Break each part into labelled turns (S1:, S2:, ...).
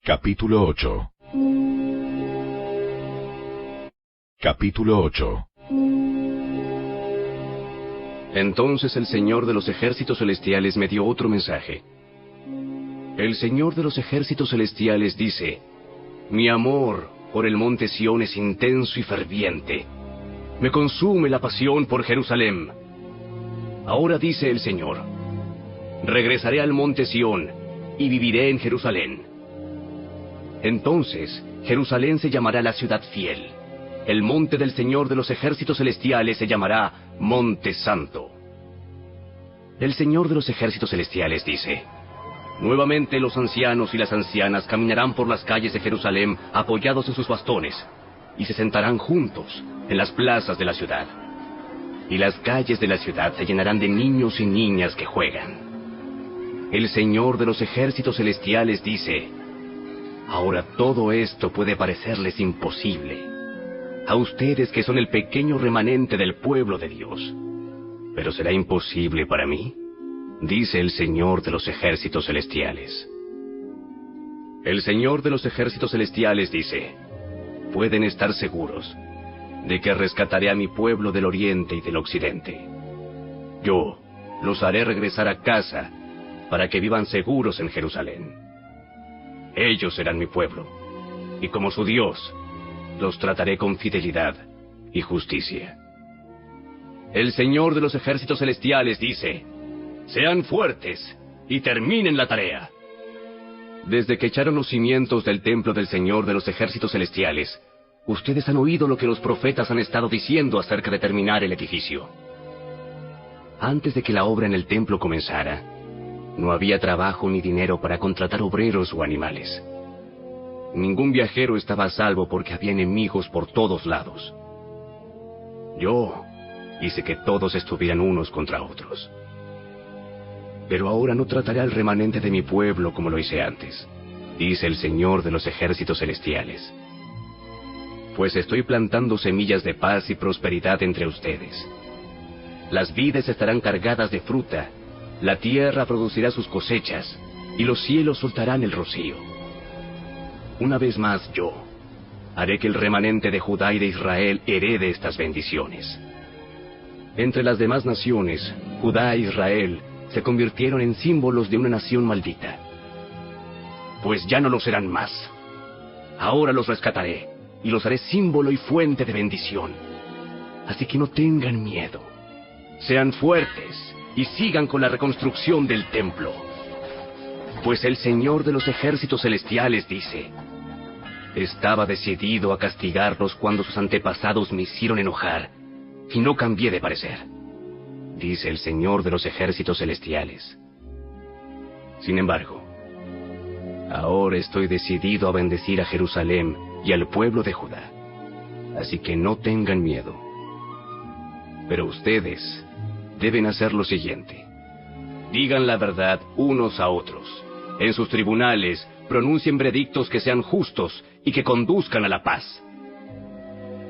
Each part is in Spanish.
S1: Capítulo 8. Capítulo 8.
S2: Entonces el Señor de los ejércitos celestiales me dio otro mensaje. El Señor de los ejércitos celestiales dice: mi amor por el monte Sión es intenso y ferviente. Me consume la pasión por Jerusalén. Ahora dice el Señor: regresaré al monte Sión y viviré en Jerusalén. Entonces Jerusalén se llamará la ciudad fiel. El monte del Señor de los ejércitos celestiales se llamará Monte Santo. El Señor de los ejércitos celestiales dice: nuevamente los ancianos y las ancianas caminarán por las calles de Jerusalén apoyados en sus bastones, y se sentarán juntos en las plazas de la ciudad. Y las calles de la ciudad se llenarán de niños y niñas que juegan. El Señor de los ejércitos celestiales dice: ahora todo esto puede parecerles imposible a ustedes que son el pequeño remanente del pueblo de Dios. ¿Pero será imposible para mí?, dice el Señor de los ejércitos celestiales. El Señor de los ejércitos celestiales dice: pueden estar seguros de que rescataré a mi pueblo del oriente y del occidente. Yo los haré regresar a casa para que vivan seguros en Jerusalén. Ellos serán mi pueblo, y como su Dios, los trataré con fidelidad y justicia. El Señor de los ejércitos celestiales dice: sean fuertes y terminen la tarea. Desde que echaron los cimientos del templo del Señor de los ejércitos celestiales, ustedes han oído lo que los profetas han estado diciendo acerca de terminar el edificio. Antes de que la obra en el templo comenzara, no había trabajo ni dinero para contratar obreros o animales. Ningún viajero estaba a salvo porque había enemigos por todos lados. Yo hice que todos estuvieran unos contra otros. Pero ahora no trataré al remanente de mi pueblo como lo hice antes, dice el Señor de los ejércitos celestiales. Pues estoy plantando semillas de paz y prosperidad entre ustedes. Las vides estarán cargadas de fruta, la tierra producirá sus cosechas, y los cielos soltarán el rocío. Una vez más yo haré que el remanente de Judá y de Israel herede estas bendiciones. Entre las demás naciones, Judá e Israel se convirtieron en símbolos de una nación maldita. Pues ya no lo serán más. Ahora los rescataré y los haré símbolo y fuente de bendición. Así que no tengan miedo. Sean fuertes y sigan con la reconstrucción del templo. Pues el Señor de los ejércitos celestiales dice: estaba decidido a castigarlos cuando sus antepasados me hicieron enojar, y no cambié de parecer, dice el Señor de los ejércitos celestiales. Sin embargo, ahora estoy decidido a bendecir a Jerusalén y al pueblo de Judá, así que no tengan miedo. Pero ustedes deben hacer lo siguiente: digan la verdad unos a otros. En sus tribunales pronuncien veredictos que sean justos y que conduzcan a la paz.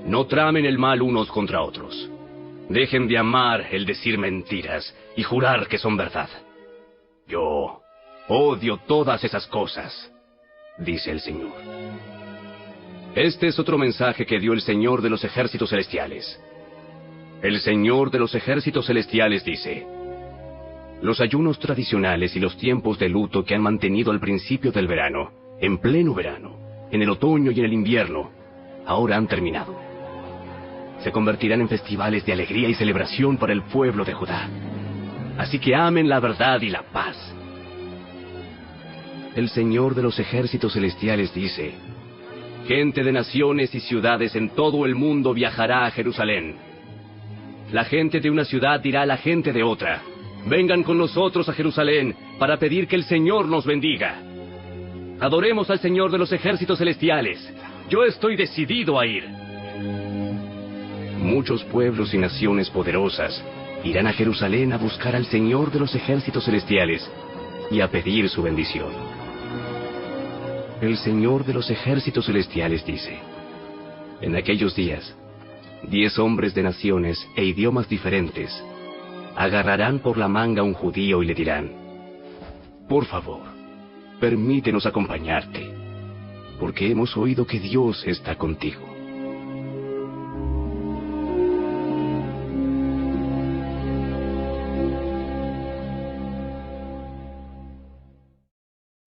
S2: No tramen el mal unos contra otros. Dejen de amar el decir mentiras y jurar que son verdad. Yo odio todas esas cosas, dice el Señor. Este es otro mensaje que dio el Señor de los ejércitos celestiales. El Señor de los ejércitos celestiales dice: los ayunos tradicionales y los tiempos de luto que han mantenido al principio del verano, en pleno verano, en el otoño y en el invierno, ahora han terminado. Se convertirán en festivales de alegría y celebración para el pueblo de Judá. Así que amen la verdad y la paz. El Señor de los ejércitos celestiales dice: gente de naciones y ciudades en todo el mundo viajará a Jerusalén. La gente de una ciudad dirá a la gente de otra: vengan con nosotros a Jerusalén para pedir que el Señor nos bendiga. Adoremos al Señor de los ejércitos celestiales. Yo estoy decidido a ir. Muchos pueblos y naciones poderosas irán a Jerusalén a buscar al Señor de los ejércitos celestiales y a pedir su bendición. El Señor de los ejércitos celestiales dice: en aquellos días, 10 hombres de naciones e idiomas diferentes agarrarán por la manga a un judío y le dirán: por favor, permítenos acompañarte. porque hemos oído que Dios está contigo.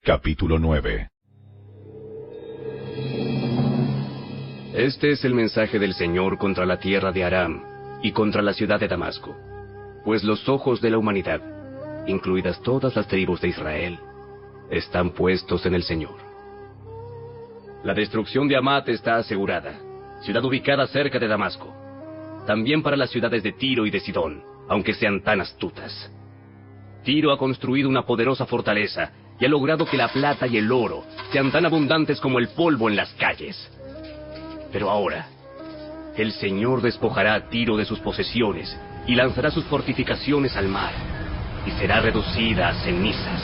S1: Capítulo 9.
S2: Este es el mensaje del Señor contra la tierra de Aram y contra la ciudad de Damasco. Pues los ojos de la humanidad, incluidas todas las tribus de Israel, están puestos en el Señor. La destrucción de Hamat está asegurada, ciudad ubicada cerca de Damasco. También para las ciudades de Tiro y de Sidón, aunque sean tan astutas. Tiro ha construido una poderosa fortaleza y ha logrado que la plata y el oro sean tan abundantes como el polvo en las calles. Pero ahora, el Señor despojará a Tiro de sus posesiones y lanzará sus fortificaciones al mar, y será reducida a cenizas.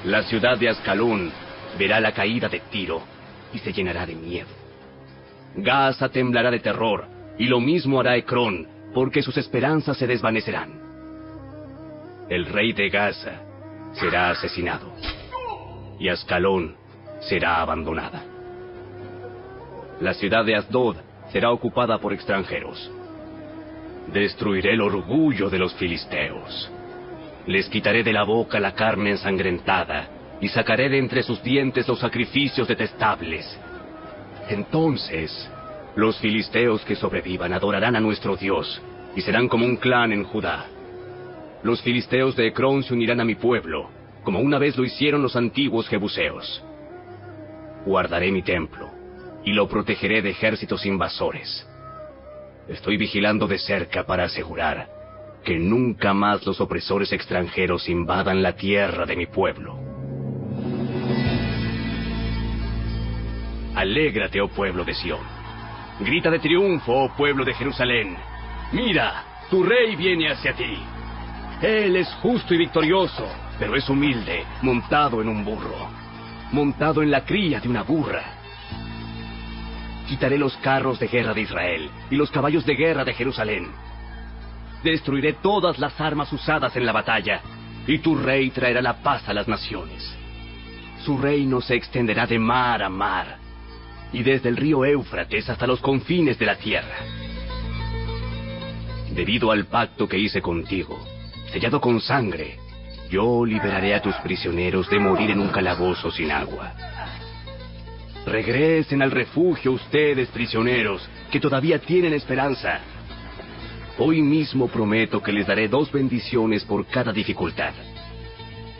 S2: La ciudad de Ascalón verá la caída de Tiro y se llenará de miedo. Gaza temblará de terror, y lo mismo hará Ecrón, porque sus esperanzas se desvanecerán. El rey de Gaza será asesinado, y Ascalón será abandonada. La ciudad de Asdod será ocupada por extranjeros. Destruiré el orgullo de los filisteos. Les quitaré de la boca la carne ensangrentada, y sacaré de entre sus dientes los sacrificios detestables. Entonces, los filisteos que sobrevivan adorarán a nuestro Dios, y serán como un clan en Judá. Los filisteos de Ecrón se unirán a mi pueblo, como una vez lo hicieron los antiguos jebuseos. Guardaré mi templo, y lo protegeré de ejércitos invasores. Estoy vigilando de cerca para asegurar que nunca más los opresores extranjeros invadan la tierra de mi pueblo. Alégrate, oh pueblo de Sión. Grita de triunfo, oh pueblo de Jerusalén. Mira, tu rey viene hacia ti. Él es justo y victorioso, pero es humilde, montado en un burro, montado en la cría de una burra. Quitaré los carros de guerra de Israel y los caballos de guerra de Jerusalén. Destruiré todas las armas usadas en la batalla, y tu rey traerá la paz a las naciones. Su reino se extenderá de mar a mar, y desde el río Éufrates hasta los confines de la tierra. Debido al pacto que hice contigo, sellado con sangre, yo liberaré a tus prisioneros de morir en un calabozo sin agua. Regresen al refugio ustedes, prisioneros, que todavía tienen esperanza. Hoy mismo prometo que les daré 2 bendiciones por cada dificultad.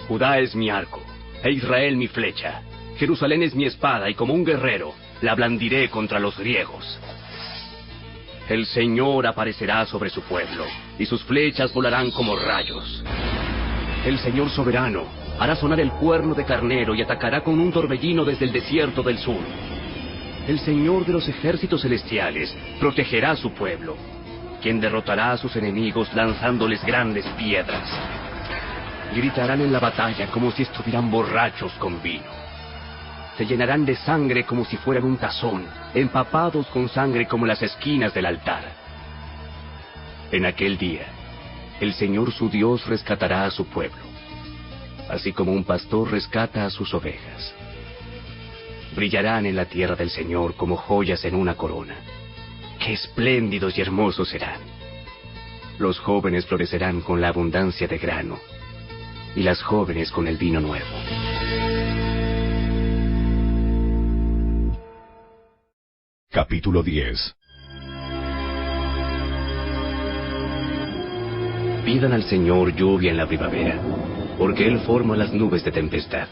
S2: Judá es mi arco, e Israel mi flecha. Jerusalén es mi espada, y como un guerrero, la blandiré contra los griegos. El Señor aparecerá sobre su pueblo, y sus flechas volarán como rayos. El Señor soberano hará sonar el cuerno de carnero y atacará con un torbellino desde el desierto del sur. El Señor de los ejércitos celestiales protegerá a su pueblo, quien derrotará a sus enemigos lanzándoles grandes piedras. Gritarán en la batalla como si estuvieran borrachos con vino. Se llenarán de sangre como si fueran un tazón, empapados con sangre como las esquinas del altar. En aquel día, el Señor su Dios rescatará a su pueblo, así como un pastor rescata a sus ovejas. Brillarán en la tierra del Señor como joyas en una corona. ¡Qué espléndidos y hermosos serán! Los jóvenes florecerán con la abundancia de grano, y las jóvenes con el vino nuevo.
S1: Capítulo 10.
S2: Pidan al Señor lluvia en la primavera, porque Él forma las nubes de tempestad.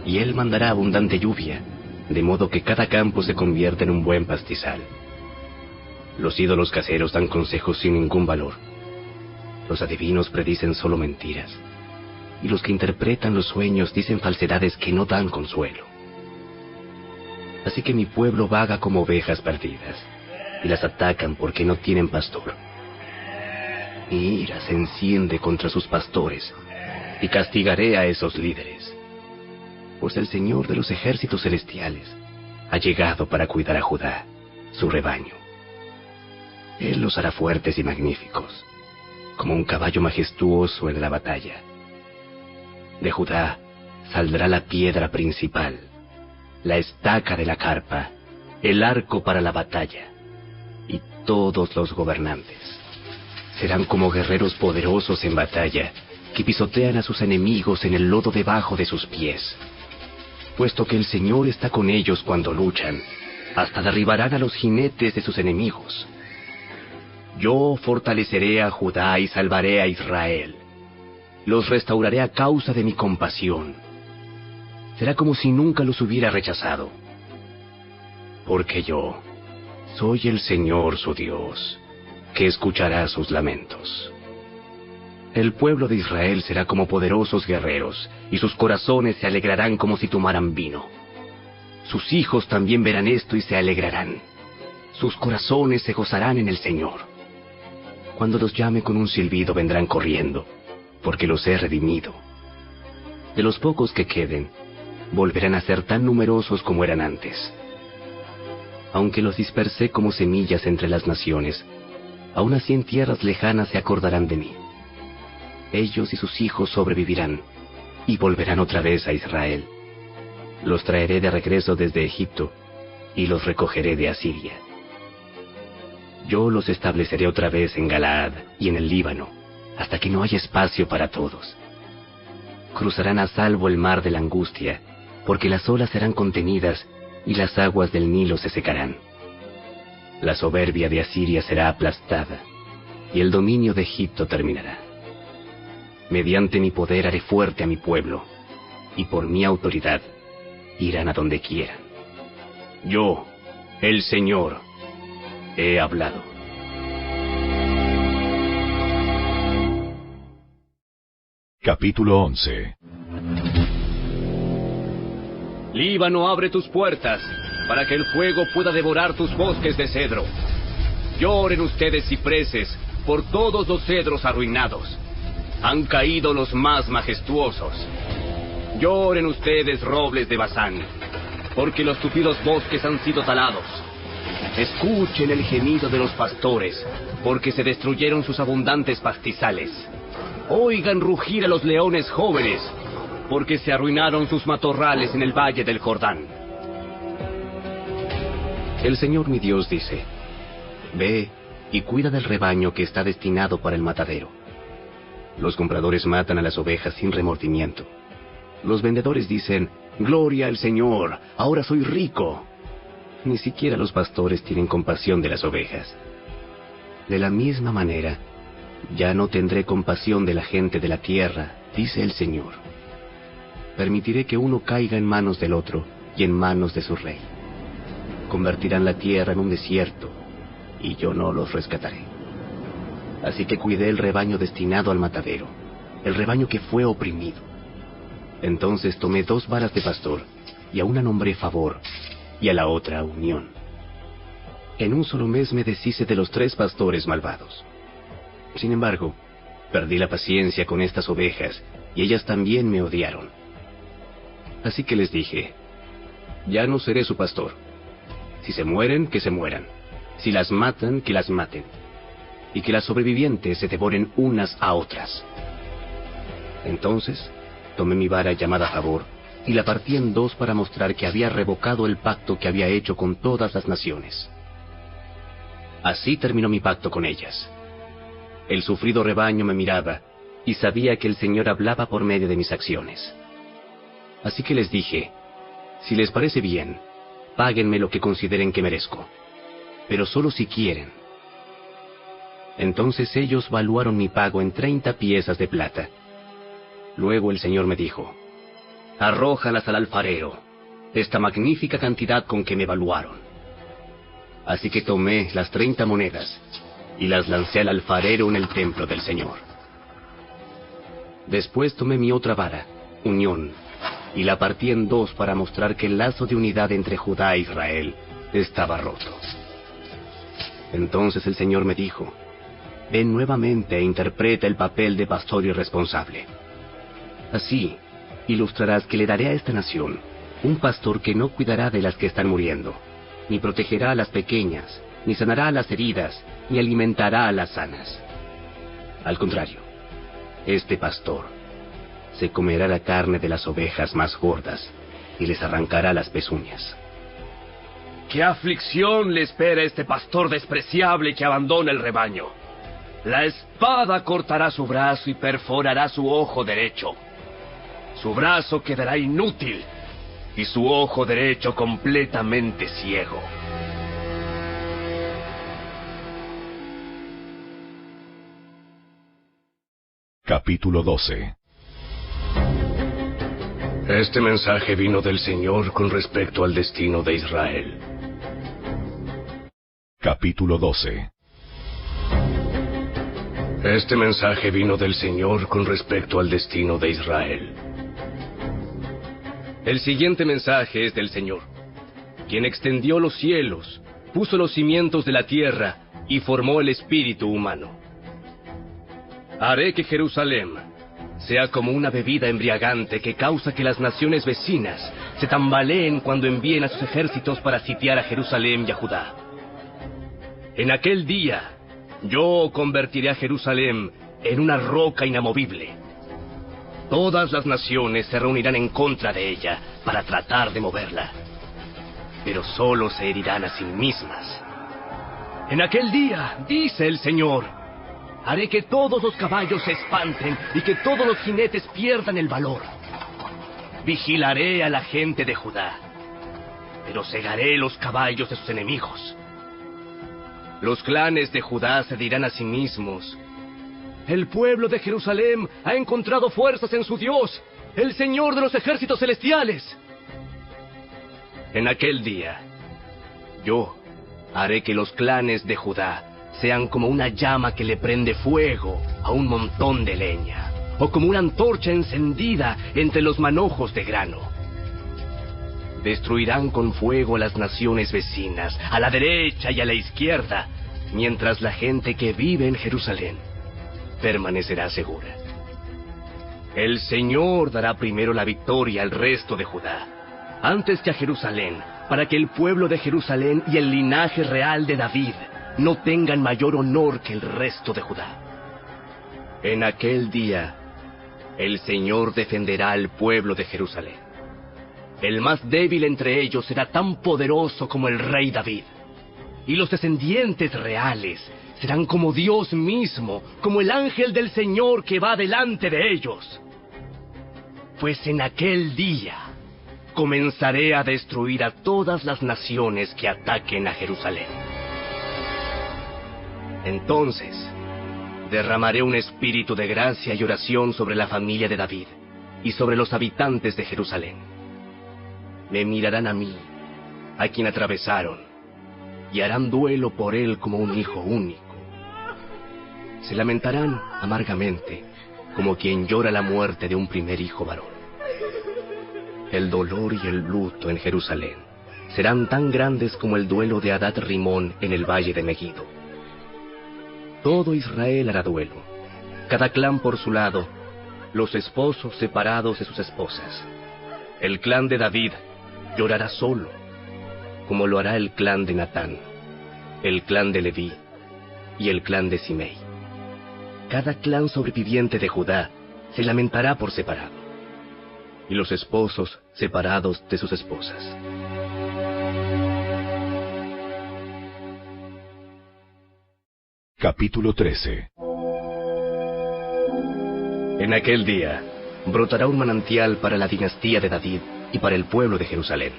S2: Y Él mandará abundante lluvia, de modo que cada campo se convierta en un buen pastizal. Los ídolos caseros dan consejos sin ningún valor. Los adivinos predicen solo mentiras, y los que interpretan los sueños dicen falsedades que no dan consuelo. Así que mi pueblo vaga como ovejas perdidas, y las atacan porque no tienen pastor. Mi ira se enciende contra sus pastores, y castigaré a esos líderes. Pues el Señor de los ejércitos celestiales ha llegado para cuidar a Judá, su rebaño. Él los hará fuertes y magníficos, como un caballo majestuoso en la batalla. De Judá saldrá la piedra principal, la estaca de la carpa, el arco para la batalla, y todos los gobernantes. Serán como guerreros poderosos en batalla, que pisotean a sus enemigos en el lodo debajo de sus pies. Puesto que el Señor está con ellos cuando luchan, hasta derribarán a los jinetes de sus enemigos. Yo fortaleceré a Judá y salvaré a Israel. Los restauraré a causa de mi compasión. Será como si nunca los hubiera rechazado. Porque yo soy el Señor su Dios, que escuchará sus lamentos. El pueblo de Israel será como poderosos guerreros, y sus corazones se alegrarán como si tomaran vino. Sus hijos también verán esto y se alegrarán. Sus corazones se gozarán en el Señor. Cuando los llame con un silbido vendrán corriendo, porque los he redimido. De los pocos que queden, volverán a ser tan numerosos como eran antes. Aunque los dispersé como semillas entre las naciones, aún así en tierras lejanas se acordarán de mí. Ellos y sus hijos sobrevivirán, y volverán otra vez a Israel. Los traeré de regreso desde Egipto, y los recogeré de Asiria. Yo los estableceré otra vez en Galaad y en el Líbano, hasta que no haya espacio para todos. Cruzarán a salvo el mar de la angustia, porque las olas serán contenidas, y las aguas del Nilo se secarán. La soberbia de Asiria será aplastada, y el dominio de Egipto terminará. Mediante mi poder haré fuerte a mi pueblo, y por mi autoridad irán a donde quieran. Yo, el Señor, he hablado.
S1: Capítulo 11.
S2: Líbano, abre tus puertas, para que el fuego pueda devorar tus bosques de cedro. Lloren ustedes, cipreses, por todos los cedros arruinados. Han caído los más majestuosos. Lloren ustedes, robles de Basán, porque los tupidos bosques han sido talados. Escuchen el gemido de los pastores, porque se destruyeron sus abundantes pastizales. Oigan rugir a los leones jóvenes, porque se arruinaron sus matorrales en el valle del Jordán. El Señor mi Dios dice: ve y cuida del rebaño que está destinado para el matadero. Los compradores matan a las ovejas sin remordimiento. Los vendedores dicen: gloria al Señor, ahora soy rico. Ni siquiera los pastores tienen compasión de las ovejas. De la misma manera, ya no tendré compasión de la gente de la tierra, dice el Señor. Permitiré que uno caiga en manos del otro y en manos de su rey. Convertirán la tierra en un desierto, y yo no los rescataré. Así que cuidé el rebaño destinado al matadero, el rebaño que fue oprimido. Entonces tomé 2 varas de pastor, y a una nombré favor, y a la otra unión. En un solo mes me deshice de los 3 pastores malvados. Sin embargo, perdí la paciencia con estas ovejas, y ellas también me odiaron. Así que les dije: ya no seré su pastor. Si se mueren, que se mueran. Si las matan, que las maten. Y que las sobrevivientes se devoren unas a otras. Entonces, tomé mi vara llamada favor, y la partí en 2 para mostrar que había revocado el pacto que había hecho con todas las naciones. Así terminó mi pacto con ellas. El sufrido rebaño me miraba, y sabía que el Señor hablaba por medio de mis acciones. Así que les dije: si les parece bien, páguenme lo que consideren que merezco, pero solo si quieren. Entonces ellos valuaron mi pago en 30 piezas de plata. Luego el Señor me dijo: arrójalas al alfarero, esta magnífica cantidad con que me valuaron. Así que tomé las 30 monedas, y las lancé al alfarero en el templo del Señor. Después tomé mi otra vara, unión, y la partí en 2 para mostrar que el lazo de unidad entre Judá e Israel estaba roto. Entonces el Señor me dijo: ven nuevamente e interpreta el papel de pastor irresponsable. Así ilustrarás que le daré a esta nación un pastor que no cuidará de las que están muriendo, ni protegerá a las pequeñas, ni sanará a las heridas, ni alimentará a las sanas. Al contrario, este pastor se comerá la carne de las ovejas más gordas y les arrancará las pezuñas. ¿Qué aflicción le espera a este pastor despreciable que abandona el rebaño? La espada cortará su brazo y perforará su ojo derecho. Su brazo quedará inútil y su ojo derecho completamente ciego.
S1: Capítulo 12.
S2: Este mensaje vino del Señor con respecto al destino de Israel.
S1: Capítulo 12.
S2: Este mensaje vino del Señor con respecto al destino de Israel. El siguiente mensaje es del Señor, quien extendió los cielos, puso los cimientos de la tierra y formó el espíritu humano. Haré que Jerusalén sea como una bebida embriagante que causa que las naciones vecinas se tambaleen cuando envíen a sus ejércitos para sitiar a Jerusalén y a Judá. En aquel día, yo convertiré a Jerusalén en una roca inamovible. Todas las naciones se reunirán en contra de ella para tratar de moverla, pero solo se herirán a sí mismas. En aquel día, dice el Señor, haré que todos los caballos se espanten y que todos los jinetes pierdan el valor. Vigilaré a la gente de Judá, pero cegaré los caballos de sus enemigos. Los clanes de Judá se dirán a sí mismos: el pueblo de Jerusalén ha encontrado fuerzas en su Dios, el Señor de los ejércitos celestiales. En aquel día, yo haré que los clanes de Judá sean como una llama que le prende fuego a un montón de leña, o como una antorcha encendida entre los manojos de grano. Destruirán con fuego a las naciones vecinas, a la derecha y a la izquierda, mientras la gente que vive en Jerusalén permanecerá segura. El Señor dará primero la victoria al resto de Judá, antes que a Jerusalén, para que el pueblo de Jerusalén y el linaje real de David no tengan mayor honor que el resto de Judá. En aquel día, el Señor defenderá al pueblo de Jerusalén. El más débil entre ellos será tan poderoso como el rey David, y los descendientes reales serán como Dios mismo, como el ángel del Señor que va delante de ellos. Pues en aquel día comenzaré a destruir a todas las naciones que ataquen a Jerusalén. Entonces derramaré un espíritu de gracia y oración sobre la familia de David y sobre los habitantes de Jerusalén. Me mirarán a mí, a quien atravesaron, y harán duelo por él como un hijo único. Se lamentarán amargamente, como quien llora la muerte de un primer hijo varón. El dolor y el luto en Jerusalén serán tan grandes como el duelo de Hadad Rimón en el valle de Megiddo. Todo Israel hará duelo, cada clan por su lado, los esposos separados de sus esposas. El clan de David llorará solo, como lo hará el clan de Natán, el clan de Leví y el clan de Simei. Cada clan sobreviviente de Judá se lamentará por separado, y los esposos separados de sus esposas.
S1: Capítulo 13.
S2: En aquel día brotará un manantial para la dinastía de David y para el pueblo de Jerusalén,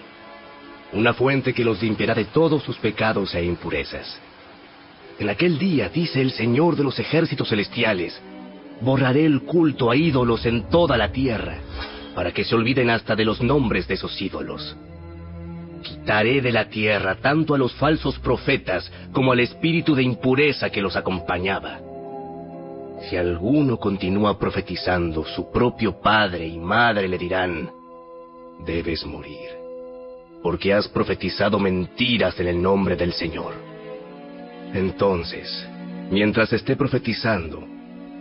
S2: una fuente que los limpiará de todos sus pecados e impurezas. En aquel día, dice el Señor de los ejércitos celestiales, borraré el culto a ídolos en toda la tierra, para que se olviden hasta de los nombres de esos ídolos. Quitaré de la tierra tanto a los falsos profetas como al espíritu de impureza que los acompañaba. Si alguno continúa profetizando, su propio padre y madre le dirán: debes morir, porque has profetizado mentiras en el nombre del Señor. Entonces, mientras esté profetizando,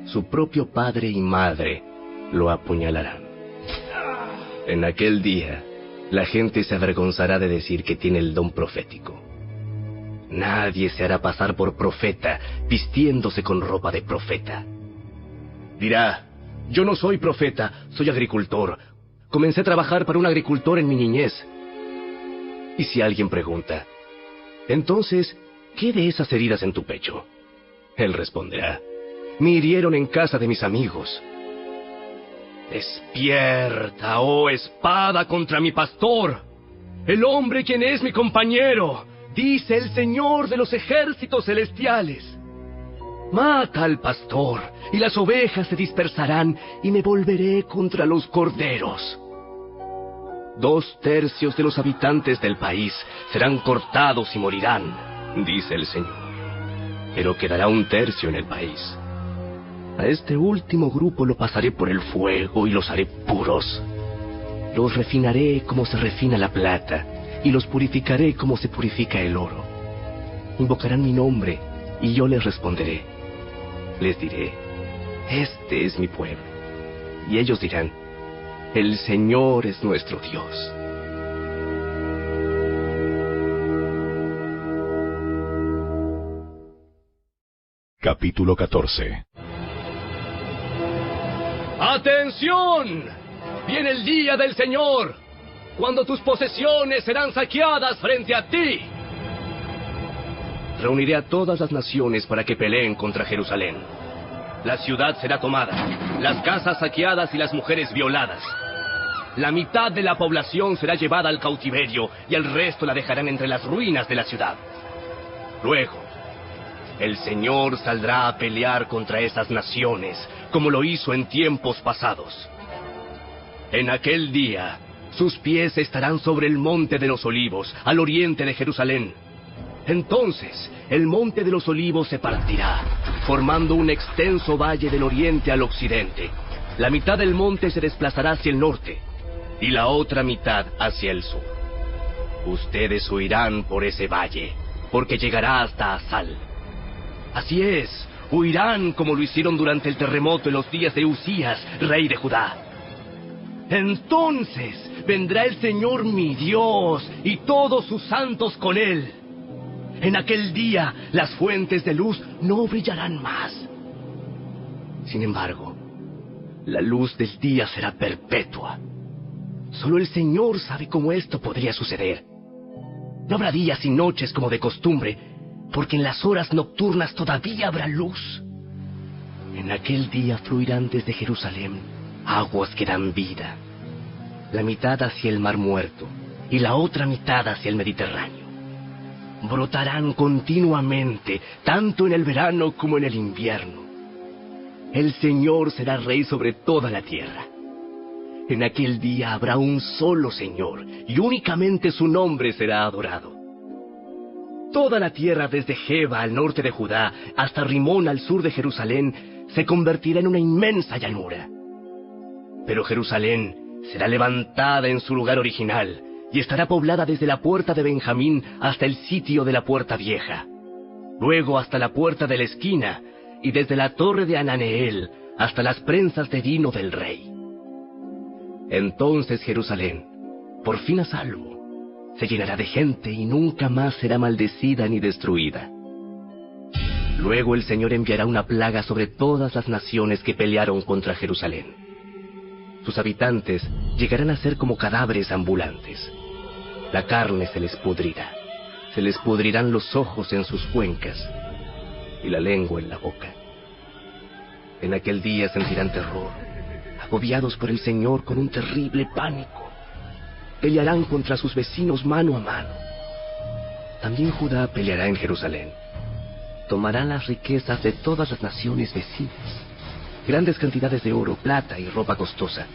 S2: su propio padre y madre lo apuñalarán. En aquel día, la gente se avergonzará de decir que tiene el don profético. Nadie se hará pasar por profeta vistiéndose con ropa de profeta. Dirá: yo no soy profeta, soy agricultor. Comencé a trabajar para un agricultor en mi niñez. Y si alguien pregunta, entonces, ¿qué de esas heridas en tu pecho? Él responderá, me hirieron en casa de mis amigos. Despierta, oh espada, contra mi pastor, el hombre quien es mi compañero, dice el Señor de los ejércitos celestiales. Mata al pastor, y las ovejas se dispersarán, y me volveré contra los corderos. 2/3 de los habitantes del país serán cortados y morirán, dice el Señor. Pero quedará 1/3 en el país. A este último grupo lo pasaré por el fuego y los haré puros. Los refinaré como se refina la plata, y los purificaré como se purifica el oro. Invocarán mi nombre, y yo les responderé. Les diré, este es mi pueblo. Y ellos dirán, el Señor es nuestro Dios.
S1: Capítulo 14.
S2: ¡Atención! Viene el día del Señor, cuando tus posesiones serán saqueadas frente a ti. Reuniré a todas las naciones para que peleen contra Jerusalén. La ciudad será tomada, las casas saqueadas y las mujeres violadas. La mitad de la población será llevada al cautiverio y el resto la dejarán entre las ruinas de la ciudad. Luego, el Señor saldrá a pelear contra esas naciones, como lo hizo en tiempos pasados. En aquel día, sus pies estarán sobre el Monte de los Olivos, al oriente de Jerusalén. Entonces, el Monte de los Olivos se partirá, formando un extenso valle del oriente al occidente. La mitad del monte se desplazará hacia el norte, y la otra mitad hacia el sur. Ustedes huirán por ese valle, porque llegará hasta Asal. Así es, huirán como lo hicieron durante el terremoto en los días de Usías, rey de Judá. Entonces vendrá el Señor mi Dios y todos sus santos con él. En aquel día las fuentes de luz no brillarán más. Sin embargo, la luz del día será perpetua. Solo el Señor sabe cómo esto podría suceder. No habrá días y noches como de costumbre, porque en las horas nocturnas todavía habrá luz. En aquel día fluirán desde Jerusalén aguas que dan vida, la mitad hacia el Mar Muerto y la otra mitad hacia el Mediterráneo. Brotarán continuamente, tanto en el verano como en el invierno. El Señor será rey sobre toda la tierra. En aquel día habrá un solo Señor, y únicamente su nombre será adorado. Toda la tierra desde Geba al norte de Judá hasta Rimón al sur de Jerusalén se convertirá en una inmensa llanura. Pero Jerusalén será levantada en su lugar original y estará poblada desde la puerta de Benjamín hasta el sitio de la puerta vieja, luego hasta la puerta de la esquina y desde la torre de Ananeel hasta las prensas de vino del rey. Entonces Jerusalén, por fin a salvo, se llenará de gente y nunca más será maldecida ni destruida. Luego el Señor enviará una plaga sobre todas las naciones que pelearon contra Jerusalén. Sus habitantes llegarán a ser como cadáveres ambulantes. La carne se les pudrirá, se les pudrirán los ojos en sus cuencas y la lengua en la boca. En aquel día sentirán terror, agobiados por el Señor con un terrible pánico. Pelearán contra sus vecinos mano a mano. También Judá peleará en Jerusalén. Tomarán las riquezas de todas las naciones vecinas, grandes cantidades de oro, plata y ropa costosa.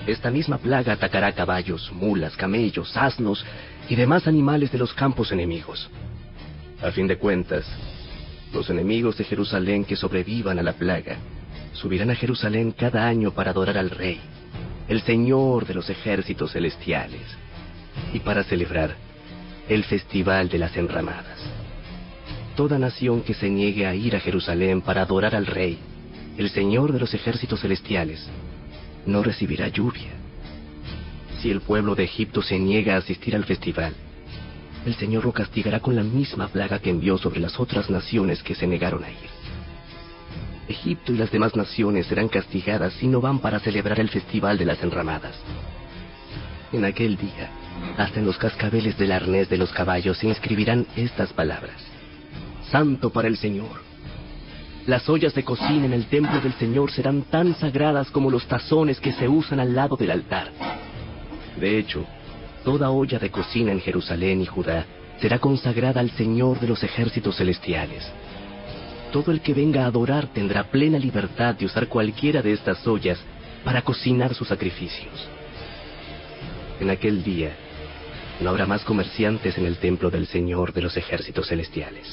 S2: Esta misma plaga atacará caballos, mulas, camellos, asnos y demás animales de los campos enemigos. A fin de cuentas, los enemigos de Jerusalén que sobrevivan a la plaga subirán a Jerusalén cada año para adorar al Rey, el Señor de los ejércitos celestiales, y para celebrar el Festival de las Enramadas. Toda nación que se niegue a ir a Jerusalén para adorar al Rey, el Señor de los ejércitos celestiales, no recibirá lluvia. Si el pueblo de Egipto se niega a asistir al festival, el Señor lo castigará con la misma plaga que envió sobre las otras naciones que se negaron a ir. Egipto y las demás naciones serán castigadas si no van para celebrar el festival de las enramadas. En aquel día, hasta en los cascabeles del arnés de los caballos se inscribirán estas palabras: Santo para el Señor. Las ollas de cocina en el templo del Señor serán tan sagradas como los tazones que se usan al lado del altar. De hecho, toda olla de cocina en Jerusalén y Judá será consagrada al Señor de los ejércitos celestiales. Todo el que venga a adorar tendrá plena libertad de usar cualquiera de estas ollas para cocinar sus sacrificios. En aquel día, no habrá más comerciantes en el templo del Señor de los ejércitos celestiales.